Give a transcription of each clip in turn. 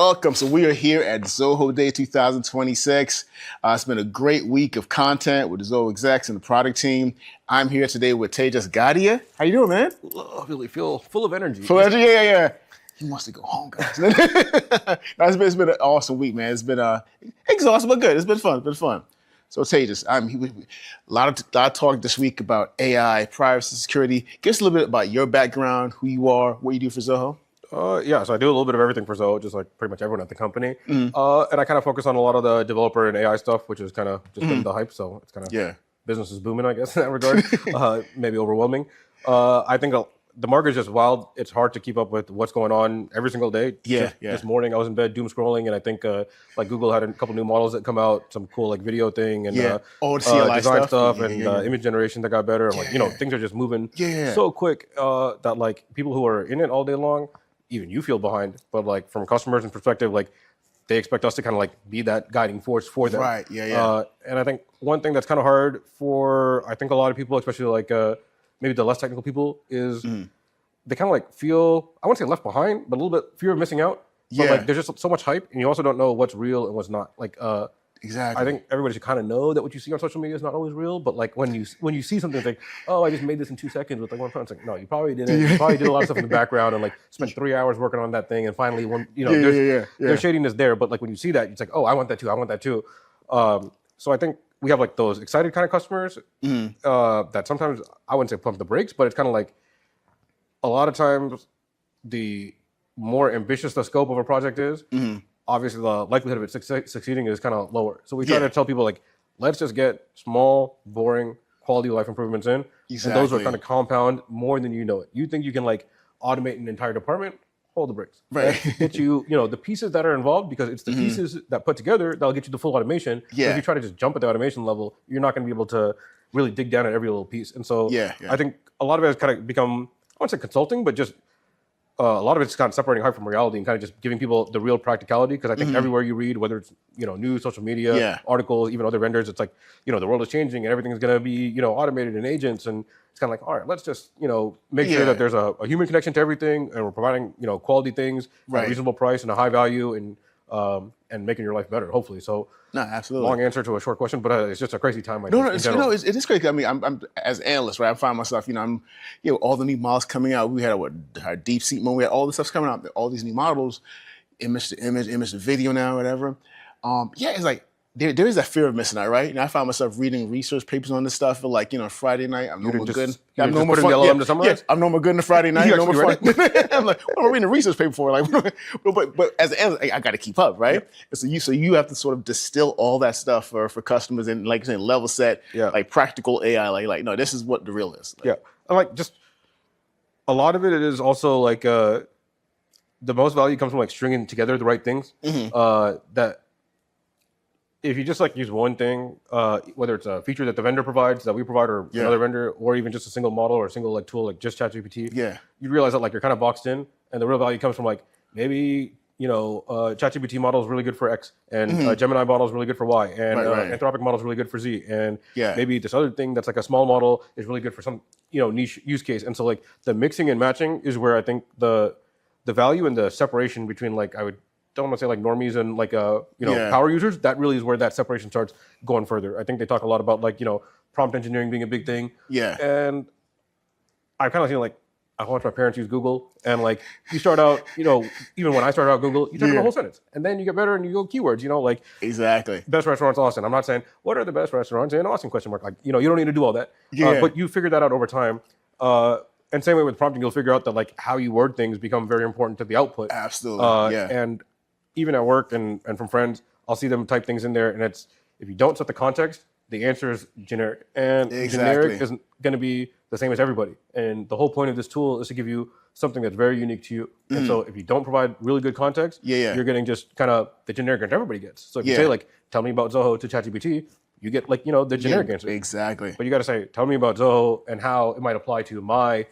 welcome. So we are here at ZohoDay 2026. It's been a great week of content with the Zoho execs and the product team. I'm here today with Tejas Gadhia. How you doing, man? I really feel full of energy. Full of energy? Yeah. He wants to go home, guys. It's been an awesome week, man. It's been exhausting, but good. It's been fun. So Tejas, a lot of talk this week about AI, privacy, security. Give us a little bit about your background, who you are, what you do for Zoho. So I do a little bit of everything for Zoho, just like pretty much everyone at the company. And I kind of focus on a lot of the developer and AI stuff, which is kind of just been the hype. So it's kind of business is booming, I guess, in that regard. Maybe overwhelming. I think the market is just wild. It's hard to keep up with what's going on every single day. This morning I was in bed doom scrolling, and I think like Google had a couple new models that come out, some cool like video thing and design stuff and image generation that got better. And like things are just moving so quick that like people who are in it all day long, even you feel behind. But like from customers' perspective, like they expect us to kind of like be that guiding force for them. Right. And I think one thing that's kind of hard for I think a lot of people, especially like maybe the less technical people, is they kind of like feel, I wouldn't say left behind, but a little bit fear of missing out. But like there's just so much hype, and you also don't know what's real and what's not. Like exactly. I think everybody should kind of know that what you see on social media is not always real. But like when you see something, it's like, oh, I just made this in 2 seconds with like one phone. It's like, no, you probably didn't. You probably did a lot of stuff in the background and like spent 3 hours working on that thing, and finally there's shadiness there. But like when you see that, it's like, oh, I want that too. So I think we have like those excited kind of customers that sometimes I wouldn't say pump the brakes, but it's kind of like a lot of times the more ambitious the scope of a project is, obviously the likelihood of it succeeding is kind of lower. So we try to tell people like, let's just get small, boring, quality of life improvements in. And those are kind of compound more than you know it. You think you can like automate an entire department, hold the brakes. Right. Get you, the pieces that are involved, because it's the pieces that put together that'll get you the full automation. Yeah. If you try to just jump at the automation level, you're not going to be able to really dig down at every little piece. And so I think a lot of it has kind of become, I wouldn't say consulting, but just a lot of it's kind of separating hype from reality and kind of just giving people the real practicality. Because I think everywhere you read, whether it's news, social media, articles, even other vendors, it's like the world is changing and everything's going to be automated and agents, and it's kind of like, all right, let's just make sure that there's a human connection to everything, and we're providing quality things at a reasonable price and a high value, and making your life better, hopefully. So no, absolutely. Long answer to a short question, but it's just a crazy time. It is crazy. I mean, I'm as an analyst, right? I find myself, I'm, all the new models coming out. We had our deep seat moment. We had all this stuff coming out. All these new models, image to video now, whatever. It's like there is that fear of missing out, right? And I found myself reading research papers on this stuff for like Friday night. I'm no more good. I'm no more fun. I'm no more good on a Friday night. No more fun. I'm like, what am I reading a research paper for? Like, but as an analyst, I got to keep up, right? Yeah. So you have to sort of distill all that stuff for customers and like saying level set, like practical AI. Like no, this is what the real is. And like just a lot of it is also like the most value comes from like stringing together the right things that. If you just like use one thing, whether it's a feature that the vendor provides, that we provide, or another vendor, or even just a single model or a single like tool like just ChatGPT, you realize that like you're kind of boxed in, and the real value comes from like maybe ChatGPT model is really good for X, and Gemini model is really good for Y, and Anthropic model is really good for Z, and maybe this other thing that's like a small model is really good for some niche use case. And so like the mixing and matching is where I think the value and the separation between like don't want to say like normies and like power users, that really is where that separation starts going further. I think they talk a lot about like prompt engineering being a big thing. And I've kind of seen like I watched my parents use Google, and like you start out, even when I started out Google, you type in the whole sentence, and then you get better and you go keywords, like exactly best restaurants Austin. I'm not saying what are the best restaurants in Austin ? Like you don't need to do all that, but you figure that out over time. And same way with prompting, you'll figure out that like how you word things become very important to the output. Absolutely. And even at work and from friends, I'll see them type things in there, and it's if you don't set the context, the answer is generic, and generic isn't going to be the same as everybody. And the whole point of this tool is to give you something that's very unique to you. And so if you don't provide really good context, you're getting just kind of the generic answer everybody gets. So if you say like, tell me about Zoho to ChatGPT, you get like the generic answer. Exactly. But you got to say, tell me about Zoho and how it might apply to my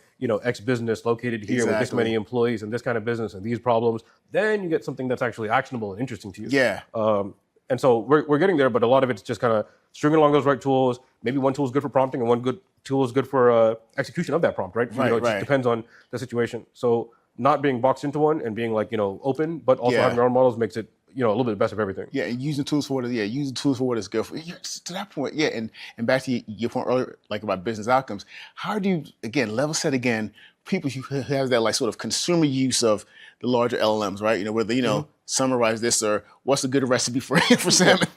X business located here with this many employees and this kind of business and these problems. Then you get something that's actually actionable and interesting to you. And so we're getting there, but a lot of it's just kind of stringing along those right tools. Maybe one tool is good for prompting and one good tool is good for execution of that prompt, right? It just depends on the situation. So not being boxed into one and being like, open, but also Yeah. having your own models makes it, a little bit best of everything. Yeah, and using tools for what using tools for what is good for. Yeah, to that point, yeah, and back to your point earlier, like about business outcomes. How do you again level set again people who have that like sort of consumer use of the larger LLMs, right? Whether summarize this or what's a good recipe for for salmon,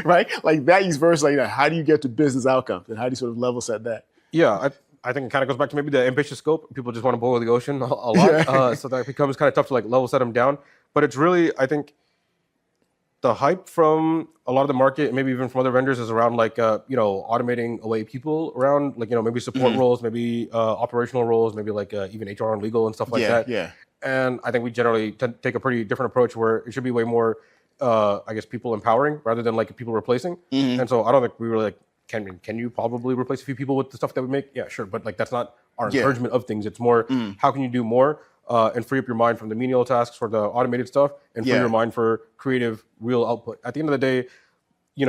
right? Like that use versus like how do you get to business outcomes and how do you sort of level set that? Yeah, I think it kind of goes back to maybe the ambitious scope. People just want to boil the ocean a lot, so that becomes kind of tough to like level set them down. But it's really, I think, the hype from a lot of the market, maybe even from other vendors, is around like automating away people around like maybe support roles, maybe operational roles, maybe like even HR and legal and stuff like that. Yeah. And I think we generally take a pretty different approach where it should be way more, I guess, people empowering rather than like people replacing. And so I don't think we really like can you probably replace a few people with the stuff that we make? Yeah, sure, but like that's not our encouragement of things. It's more how can you do more. And free up your mind from the menial tasks for the automated stuff and free your mind for creative, real output. At the end of the day, you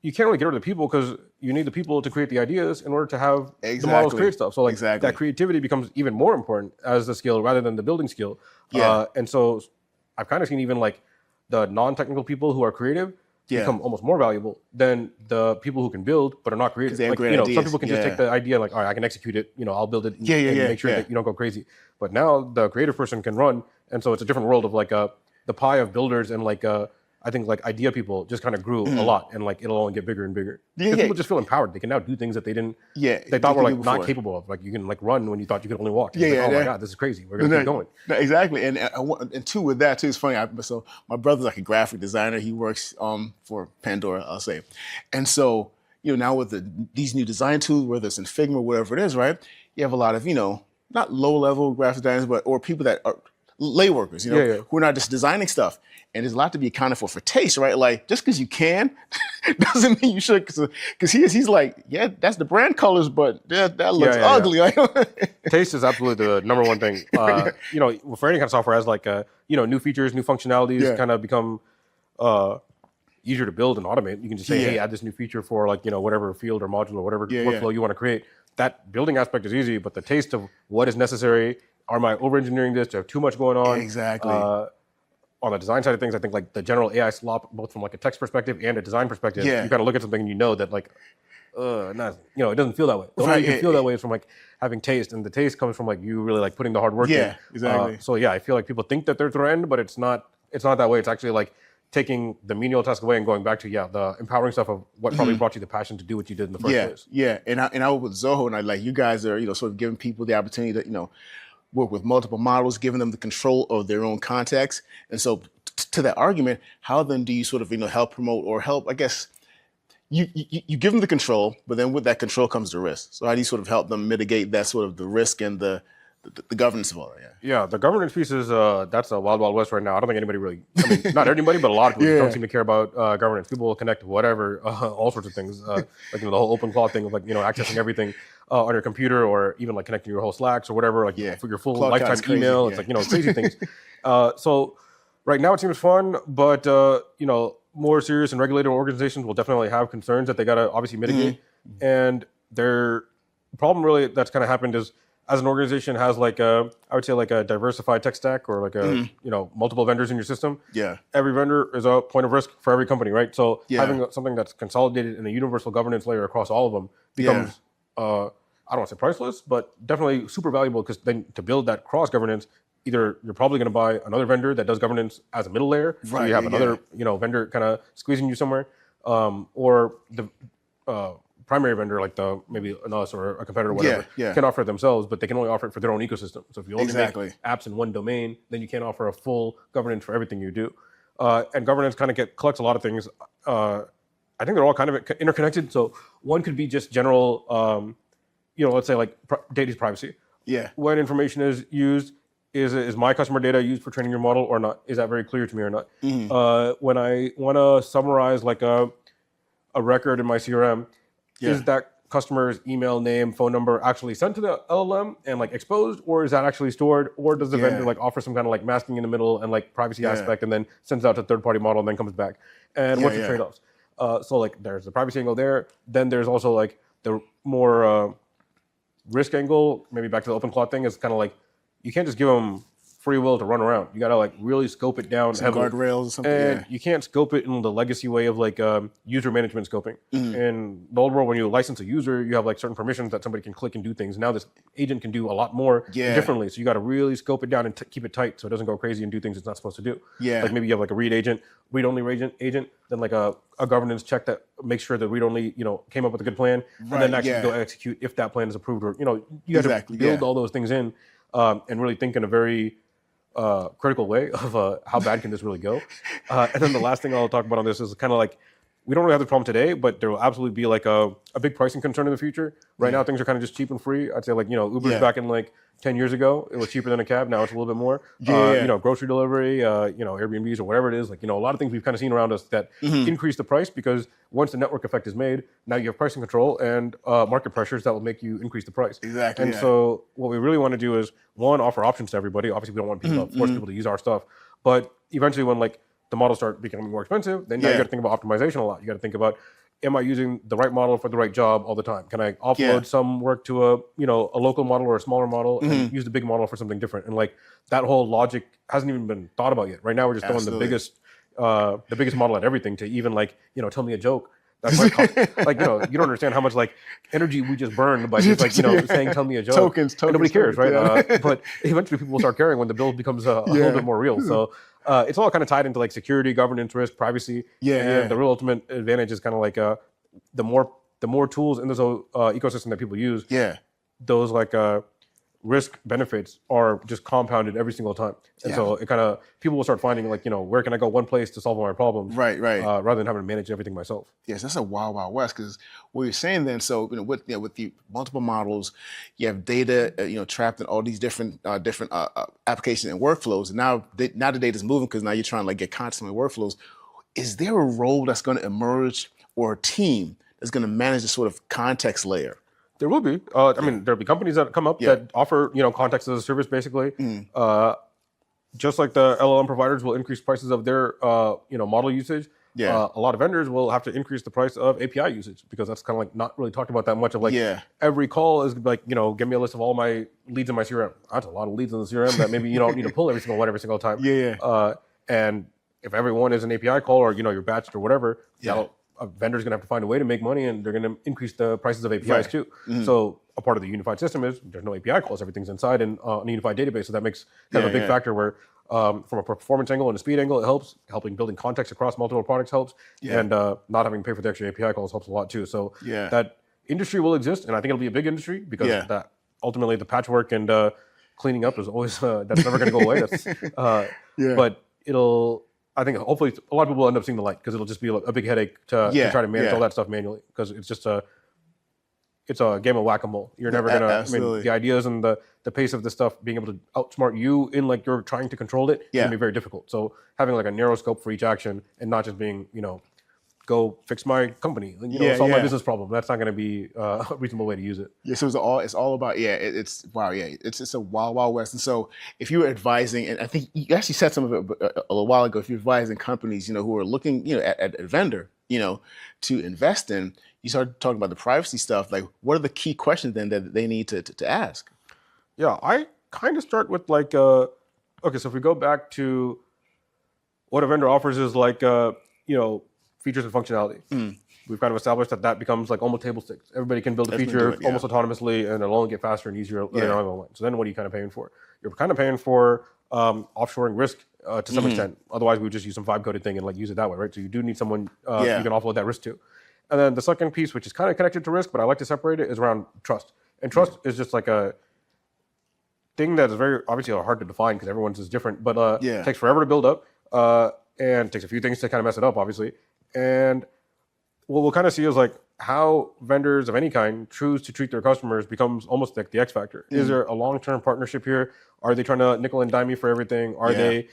can't really get rid of the people because you need the people to create the ideas in order to have the models create stuff. So like that creativity becomes even more important as the skill rather than the building skill. And so I've kind of seen even like the non-technical people who are creative become almost more valuable than the people who can build but are not creative. Like, some people can just take the idea like, all right, I can execute it. I'll build it and make sure that you don't go crazy. But now the creative person can run, and so it's a different world of like the pie of builders and like I think like idea people just kind of grew a lot, and like it'll only get bigger and bigger. People just feel empowered. They can now do things that they didn't. They thought were like not capable of. Like you can like run when you thought you could only walk. Like, oh my god, this is crazy. We're gonna keep going. No, exactly, and two with that too. It's funny. So my brother's like a graphic designer. He works for Pandora, I'll say, and so now with these new design tools, whether it's in Figma, whatever it is, right? You have a lot of not low level graphic designers, or people that are lay workers, who are not just designing stuff. And there's a lot to be accounted for taste, right? Like just because you can doesn't mean you should. Because he's like, yeah, that's the brand colors, but that looks ugly. Taste is absolutely the number one thing. For any kind of software, has like new features, new functionalities, kind of become easier to build and automate. You can just say, hey, add this new feature for like whatever field or module or whatever workflow you want to create. That building aspect is easy, but the taste of what is necessary. Am I over-engineering this? Do I have too much going on? Exactly. On the design side of things, I think like the general AI slop, both from like a text perspective and a design perspective, you kind of look at something and that like, it doesn't feel that way. The only way you can feel that way is from like having taste, and the taste comes from like you really like putting the hard work in. Yeah, exactly. So I feel like people think that they're threatened, but it's not that way. It's actually like taking the menial task away and going back to the empowering stuff of what probably brought you the passion to do what you did in the first place. Yeah, and I was with Zoho, and I like you guys are sort of giving people the opportunity to work with multiple models, giving them the control of their own context. And so to that argument, how then do you sort of help promote or help, I guess, you give them the control, but then with that control comes the risk. So how do you sort of help them mitigate that sort of the risk and the governance of all that? Yeah, the governance piece is that's a wild, wild west right now. I don't think anybody really, not everybody, but a lot of people don't seem to care about governance. People will connect to whatever, all sorts of things, like the whole open cloud thing of like accessing everything on your computer, or even like connecting your whole Slacks or whatever, like for your full Cloud lifetime email. It's like crazy things. So right now it seems fun, but more serious and regulated organizations will definitely have concerns that they got to obviously mitigate. And their problem really that's kind of happened is, as an organization has like I would say like a diversified tech stack or like a multiple vendors in your system. Yeah. Every vendor is a point of risk for every company, right? So having something that's consolidated in a universal governance layer across all of them becomes I don't want to say priceless, but definitely super valuable, because then to build that cross governance, either you're probably going to buy another vendor that does governance as a middle layer, so you have another vendor kind of squeezing you somewhere, or the primary vendor, like maybe an us or a competitor or whatever, can offer it themselves, but they can only offer it for their own ecosystem. So if you only make apps in one domain, then you can't offer a full governance for everything you do. And governance kind of collects a lot of things. I think they're all kind of interconnected. So one could be just general, let's say like data privacy. Yeah. When information is used, is my customer data used for training your model or not? Is that very clear to me or not? When I want to summarize like a record in my CRM, is that customer's email, name, phone number actually sent to the LLM and like exposed, or is that actually stored, or does the vendor like offer some kind of like masking in the middle and like privacy aspect, and then sends it out to third-party model and then comes back? And what's the trade-offs? So like there's the privacy angle there. Then there's also like the more risk angle, maybe back to the open cloud thing, is kind of like you can't just give them free will to run around. You got to like really scope it down. Some guardrails or something. And you can't scope it in the legacy way of like user management scoping. In the old world, when you license a user, you have like certain permissions that somebody can click and do things. Now this agent can do a lot more differently. So you got to really scope it down and keep it tight so it doesn't go crazy and do things it's not supposed to do. Like maybe you have like a read agent, read-only agent, then like a governance check that makes sure that read-only, came up with a good plan, and then actually go execute if that plan is approved, or you have to build all those things in and really think in a very critical way of how bad can this really go. And then the last thing I'll talk about on this is kind of like, we don't really have the problem today, but there will absolutely be like a big pricing concern in the future. Right now, things are kind of just cheap and free. I'd say like, Uber's back in like 10 years ago, it was cheaper than a cab. Now it's a little bit more. Grocery delivery, Airbnbs or whatever it is. Like, a lot of things we've kind of seen around us that increase the price because once the network effect is made, now you have pricing control and market pressures that will make you increase the price. Exactly. And so what we really want to do is, one, offer options to everybody. Obviously, we don't want people to force people to use our stuff. But eventually when like the models start becoming more expensive, then now you got to think about optimization a lot. You got to think about, am I using the right model for the right job all the time? Can I offload some work to a local model or a smaller model and use the big model for something different? And like that whole logic hasn't even been thought about yet. Right now we're just throwing the biggest model at everything to even like, tell me a joke. That's like, you don't understand how much like energy we just burned by just like, saying, tell me a joke. Tokens, and nobody cares, right? But eventually people will start caring when the bill becomes a little bit more real. So it's all kind of tied into like security, governance, risk, privacy. And the real ultimate advantage is kind of like the more tools in this ecosystem that people use, those like risk benefits are just compounded every single time. And so it kind of, people will start finding like, where can I go one place to solve all my problems? Right. Rather than having to manage everything myself. Yes, that's a wild, wild west. Because what you're saying then, so with the multiple models, you have data, trapped in all these different applications and workflows. And now the data's moving because now you're trying to like get constantly workflows. Is there a role that's going to emerge or a team that's going to manage this sort of context layer? There will be. There'll be companies that come up that offer, context as a service, basically. Just like the LLM providers will increase prices of their, model usage. A lot of vendors will have to increase the price of API usage because that's kind of like not really talked about that much. Of like every call is like, give me a list of all my leads in my CRM. That's a lot of leads in the CRM that maybe you don't need to pull every single one every single time. And if everyone is an API call or you're batched or whatever, a vendor's gonna have to find a way to make money, and they're gonna increase the prices of APIs too. So a part of the unified system is there's no API calls, everything's inside in a unified database. So that makes kind of a big factor where from a performance angle and a speed angle, it helps. Helping building context across multiple products helps. And not having to pay for the extra API calls helps a lot too. So that industry will exist, and I think it'll be a big industry because that ultimately the patchwork and cleaning up is always that's never gonna go away. That's but I think hopefully a lot of people will end up seeing the light because it'll just be a big headache to try to manage all that stuff manually because it's just it's a game of whack-a-mole. You're never gonna. The ideas and the pace of this stuff, being able to outsmart you in like you're trying to control it, can be very difficult. So having like a narrow scope for each action and not just being go fix my company, solve my business problem. That's not going to be a reasonable way to use it. So it's all about it's a wild, wild west. And so if you were advising, and I think you actually said some of it a little while ago, if you're advising companies, who are looking, at a vendor, to invest in, you start talking about the privacy stuff. Like, what are the key questions then that they need to ask? Yeah, I kind of start with like, okay, so if we go back to what a vendor offers is like, features and functionality. We've kind of established that becomes like almost table stakes. Everybody can build a feature almost autonomously, and it'll only get faster and easier later on the line. So then what are you kind of paying for? You're kind of paying for offshoring risk to some extent. Otherwise, we would just use some vibe-coded thing and like use it that way, right? So you do need someone you can offload that risk to. And then the second piece, which is kind of connected to risk, but I like to separate it, is around trust. And trust is just like a thing that is very obviously hard to define because everyone's is different, but it takes forever to build up and takes a few things to kind of mess it up, obviously. And what we'll kind of see is like how vendors of any kind choose to treat their customers becomes almost like the X factor. Is there a long-term partnership here? Are they trying to nickel and dime me for everything? Are they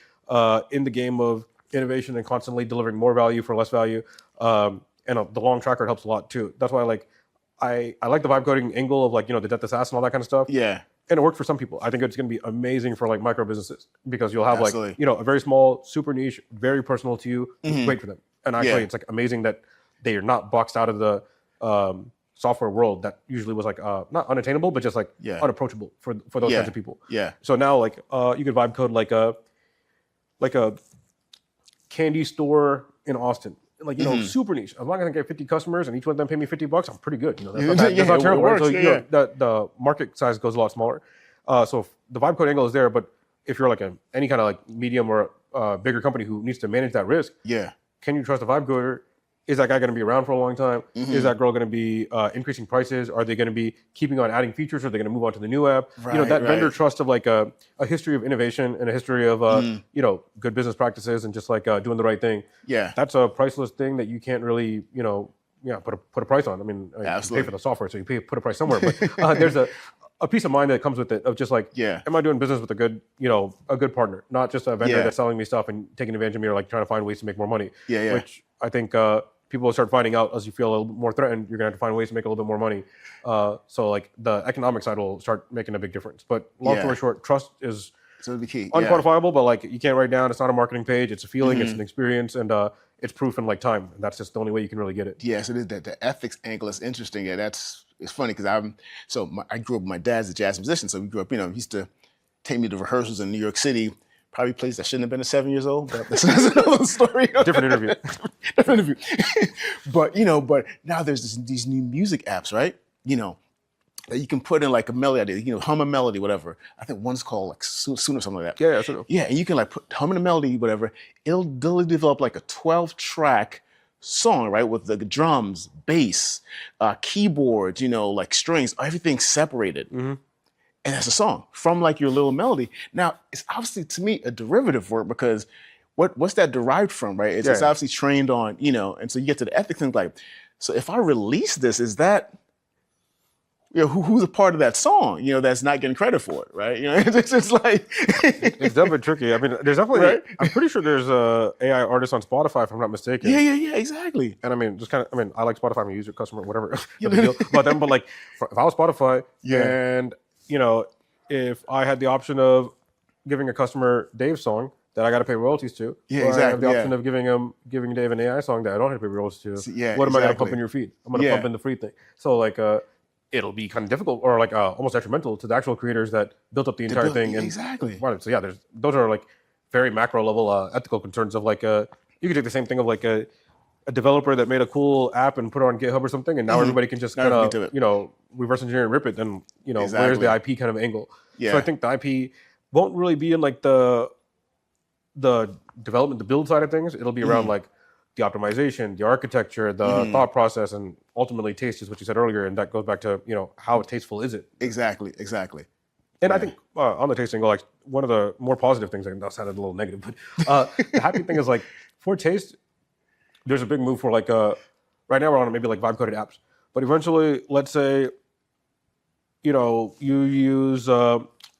in the game of innovation and constantly delivering more value for less value? And the long track record helps a lot too. That's why I like the vibe coding angle of like, the death to SaaS and all that kind of stuff. And it works for some people. I think it's going to be amazing for like micro businesses because you'll have like, a very small, super niche, very personal to you. Great for them. And actually, it's like amazing that they are not boxed out of the software world that usually was like not unattainable, but just like unapproachable for those kinds of people. Yeah. So now like you could vibe code like a candy store in Austin. Like, you know, super niche. As long as I can get 50 customers and each one of them pay me $50, I'm pretty good. You know, that's not terrible. Right? So you know, the market size goes a lot smaller. So the vibe code angle is there, but if you're like any kind of like medium or bigger company who needs to manage that risk, can you trust a vibe coder? Is that guy going to be around for a long time? Is that girl going to be increasing prices? Are they going to be keeping on adding features? Are they going to move on to the new app? Right, you know, that vendor trust of like a history of innovation and a history of, you know, good business practices and just like doing the right thing. Yeah. That's a priceless thing that you can't really, you know, put a price on. I mean, you pay for the software, so you put a price somewhere. But there's a peace of mind that comes with it of just like, am I doing business with a good, you know, a good partner, not just a vendor that's selling me stuff and taking advantage of me or like trying to find ways to make more money. Which I think people will start finding out as you feel a little bit more threatened. You're gonna have to find ways to make a little bit more money. So like the economic side will start making a big difference. But long story short, trust is the key. Unquantifiable, but like you can't write down. It's not a marketing page. It's a feeling. It's an experience, and it's proof in like time. And that's just the only way you can really get it. Yes, it is. That the ethics angle is interesting. Yeah, it's funny because I grew up. My dad's a jazz musician, so we grew up. You know, he used to take me to rehearsals in New York City. Probably place that shouldn't have been at 7 years old. But that's another story. Different interview. Different interview. But you know, now there's these new music apps, right? You know, that you can put in like a melody, you know, hum a melody, whatever. I think one's called like Soon or something like that. Yeah, sure. Yeah, and you can like hum in a melody, whatever. It'll develop like a 12-track song, right, with the drums, bass, keyboards, you know, like strings, everything separated. And that's a song from like your little melody. Now, it's obviously to me a derivative work because what's that derived from, right? It's obviously trained on, you know, and so you get to the ethics and like, so if I release this, is that, you know, who's a part of that song, you know, that's not getting credit for it, right? You know, it's just like it's definitely tricky. I mean, there's definitely I'm pretty sure there's a AI artist on Spotify, if I'm not mistaken. Yeah, exactly. And I mean, just kind of, I mean, I like Spotify, I'm a user, customer, whatever. But then, but like, if I was Spotify, and you know, if I had the option of giving a customer Dave's song that I got to pay royalties to, or I have the option of giving Dave an AI song that I don't have to pay royalties to, what am I going to pump in your feed? I'm going to pump in the free thing. So like, it'll be kind of difficult or like almost detrimental to the actual creators that built up the entire thing. And, So yeah, those are like very macro level ethical concerns of like, you could take the same thing of like a developer that made a cool app and put it on GitHub or something, and now everybody can just kind of, you know, reverse engineer and rip it. Then, you know, where's the IP kind of angle? So I think the IP won't really be in like the development, the build side of things. It'll be around like the optimization, the architecture, the thought process, and ultimately taste is what you said earlier. And that goes back to, you know, how tasteful is it? Exactly. And I think on the taste angle, like one of the more positive things, that sounded a little negative, but the happy thing is like for taste, there's a big move for like, right now we're on maybe like vibe coded apps, but eventually, let's say, you know, you use,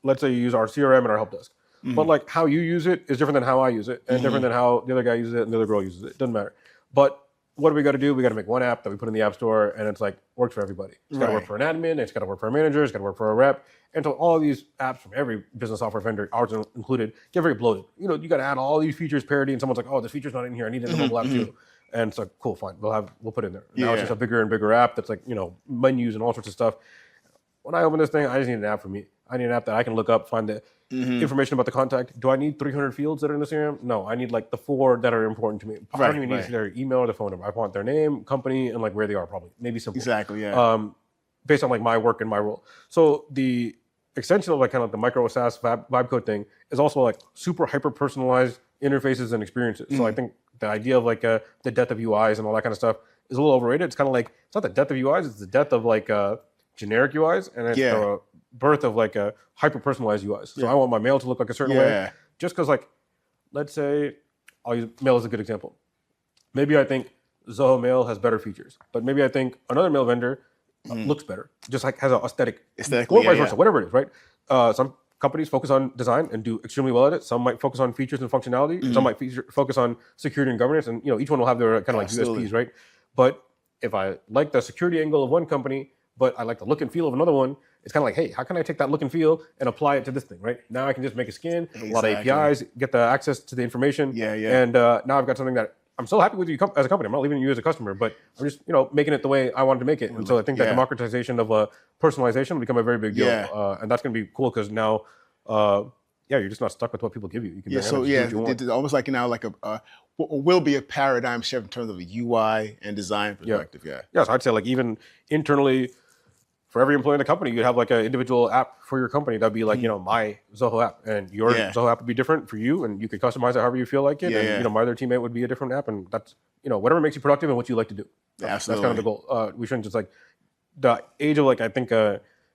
let's say you use our CRM and our help desk, but like how you use it is different than how I use it and different than how the other guy uses it and the other girl uses it. It doesn't matter. But what do we got to do? We got to make one app that we put in the app store and it's like works for everybody. It's got to work for an admin. It's got to work for a manager. It's got to work for a rep. And so all of these apps from every business software vendor, ours included, get very bloated. You know, you got to add all these features parity and someone's like, oh, this feature's not in here. I need it in the mobile app too. And it's like, cool, fine. We'll put it in there. Now it's just a bigger and bigger app that's like, you know, menus and all sorts of stuff. When I open this thing, I just need an app for me. I need an app that I can look up, find the information about the contact. Do I need 300 fields that are in the CRM? No, I need like the 4 that are important to me. I don't even need their email or the phone number. I want their name, company, and like where they are probably. Maybe simple. Exactly, based on like my work and my role. So the extension of like kind of the micro SaaS vibe code thing is also like super hyper personalized interfaces and experiences. So I think the idea of like the death of UIs and all that kind of stuff is a little overrated. It's kind of like, it's not the death of UIs, it's the death of like generic UIs, and it's the birth of like a hyper personalized UIs. So I want my mail to look like a certain way, just because like, let's say, I'll use mail as a good example. Maybe I think Zoho Mail has better features, but maybe I think another mail vendor looks better, just like has an aesthetically, or vice versa, whatever it is, right? Some companies focus on design and do extremely well at it. Some might focus on features and functionality. Some might focus on security and governance, and you know, each one will have their kind of like USPs, right? But if I like the security angle of one company, but I like the look and feel of another one, it's kind of like, hey, how can I take that look and feel and apply it to this thing, right? Now I can just make a skin, a lot of APIs, get the access to the information, and now I've got something that I'm so happy with you as a company. I'm not leaving you as a customer, but I'm just, making it the way I wanted to make it. And so I think that democratization of personalization will become a very big deal. And that's going to be cool because now, you're just not stuck with what people give you. You can it's almost like now like will be a paradigm shift in terms of a UI and design perspective. Yeah, so I'd say like even internally, for every employee in the company, you'd have like an individual app for your company that'd be like, my Zoho app, and your Zoho app would be different for you, and you could customize it however you feel like it. And my other teammate would be a different app, and that's whatever makes you productive and what you like to do. That's kind of the goal. We shouldn't just like the age of like I think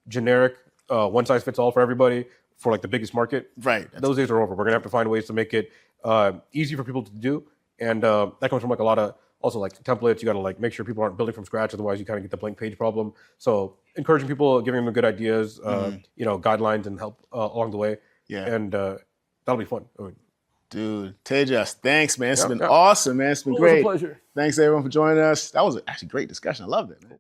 generic one size fits all for everybody for like the biggest market. Right. Those days are over. We're gonna have to find ways to make it easy for people to do, and that comes from like a lot of also like templates. You got to like make sure people aren't building from scratch, otherwise you kind of get the blank page problem. So encouraging people, giving them good ideas, guidelines and help along the way. Yeah. And that'll be fun. Dude, Tejas, thanks, man. It's been awesome, man. It's been great. It was a pleasure. Thanks everyone for joining us. That was actually a great discussion. I loved it, man.